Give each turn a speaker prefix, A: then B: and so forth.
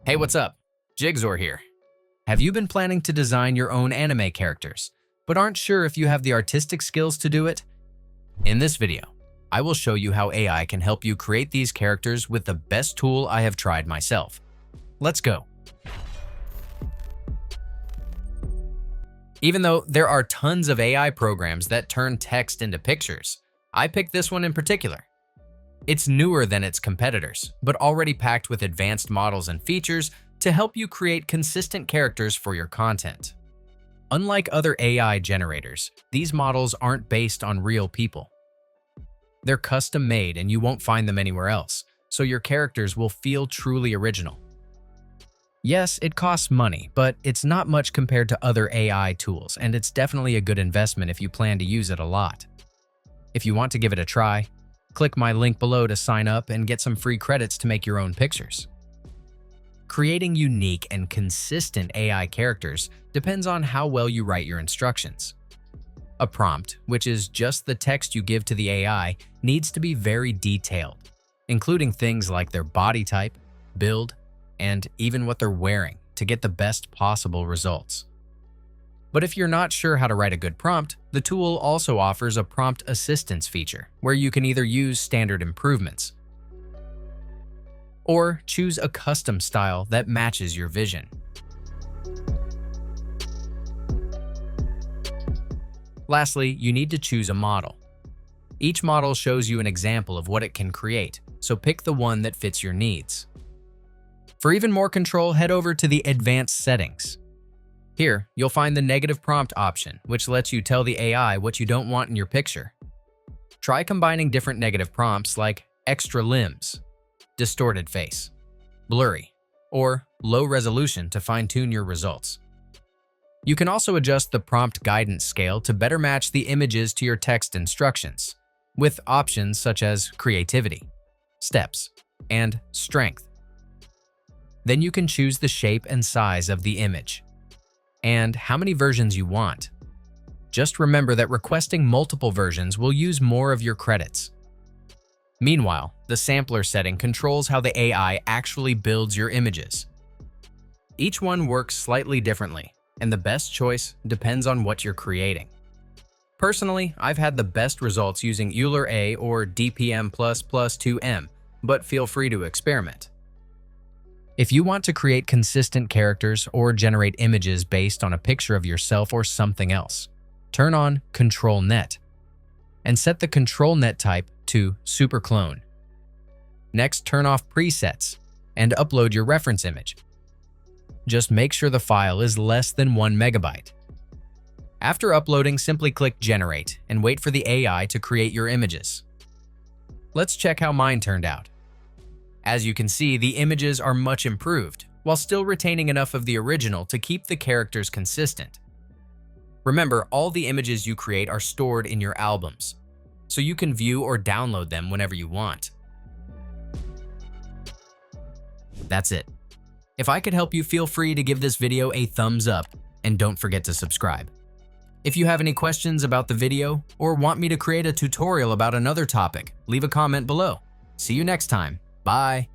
A: Hey, what's up? Jigxor here. Have you been planning to design your own anime characters, but aren't sure if you have the artistic skills to do it? In this video, I will show you how AI can help you create these characters with the best tool I have tried myself. Let's go. Even though there are tons of AI programs that turn text into pictures, I picked this one in particular. It's newer than its competitors, but already packed with advanced models and features to help you create consistent characters for your content. Unlike other AI generators, these models aren't based on real people. They're custom-made and you won't find them anywhere else, so your characters will feel truly original. Yes, it costs money, but it's not much compared to other AI tools, and it's definitely a good investment if you plan to use it a lot. If you want to give it a try, click my link below to sign up and get some free credits to make your own pictures. Creating unique and consistent AI characters depends on how well you write your instructions. A prompt, which is just the text you give to the AI, needs to be very detailed, including things like their body type, build, and even what they're wearing to get the best possible results. But if you're not sure how to write a good prompt, the tool also offers a prompt assistance feature where you can either use standard improvements or choose a custom style that matches your vision. Lastly, you need to choose a model. Each model shows you an example of what it can create, so pick the one that fits your needs. For even more control, head over to the Advanced Settings. Here, you'll find the negative prompt option, which lets you tell the AI what you don't want in your picture. Try combining different negative prompts like extra limbs, distorted face, blurry, or low resolution to fine-tune your results. You can also adjust the prompt guidance scale to better match the images to your text instructions, with options such as creativity, steps, and strength. Then you can choose the shape and size of the image and how many versions you want. Just remember that requesting multiple versions will use more of your credits. Meanwhile, the sampler setting controls how the AI actually builds your images. Each one works slightly differently, and the best choice depends on what you're creating. Personally, I've had the best results using Euler A or DPM++2M, but feel free to experiment. If you want to create consistent characters or generate images based on a picture of yourself or something else, turn on Control Net and set the Control Net type to Super Clone. Next, turn off presets and upload your reference image. Just make sure the file is less than 1 megabyte. After uploading, simply click Generate and wait for the AI to create your images. Let's check how mine turned out. As you can see, the images are much improved, while still retaining enough of the original to keep the characters consistent. Remember, all the images you create are stored in your albums, so you can view or download them whenever you want. That's it. If I could help you, feel free to give this video a thumbs up, and don't forget to subscribe. If you have any questions about the video, or want me to create a tutorial about another topic, leave a comment below. See you next time. Bye.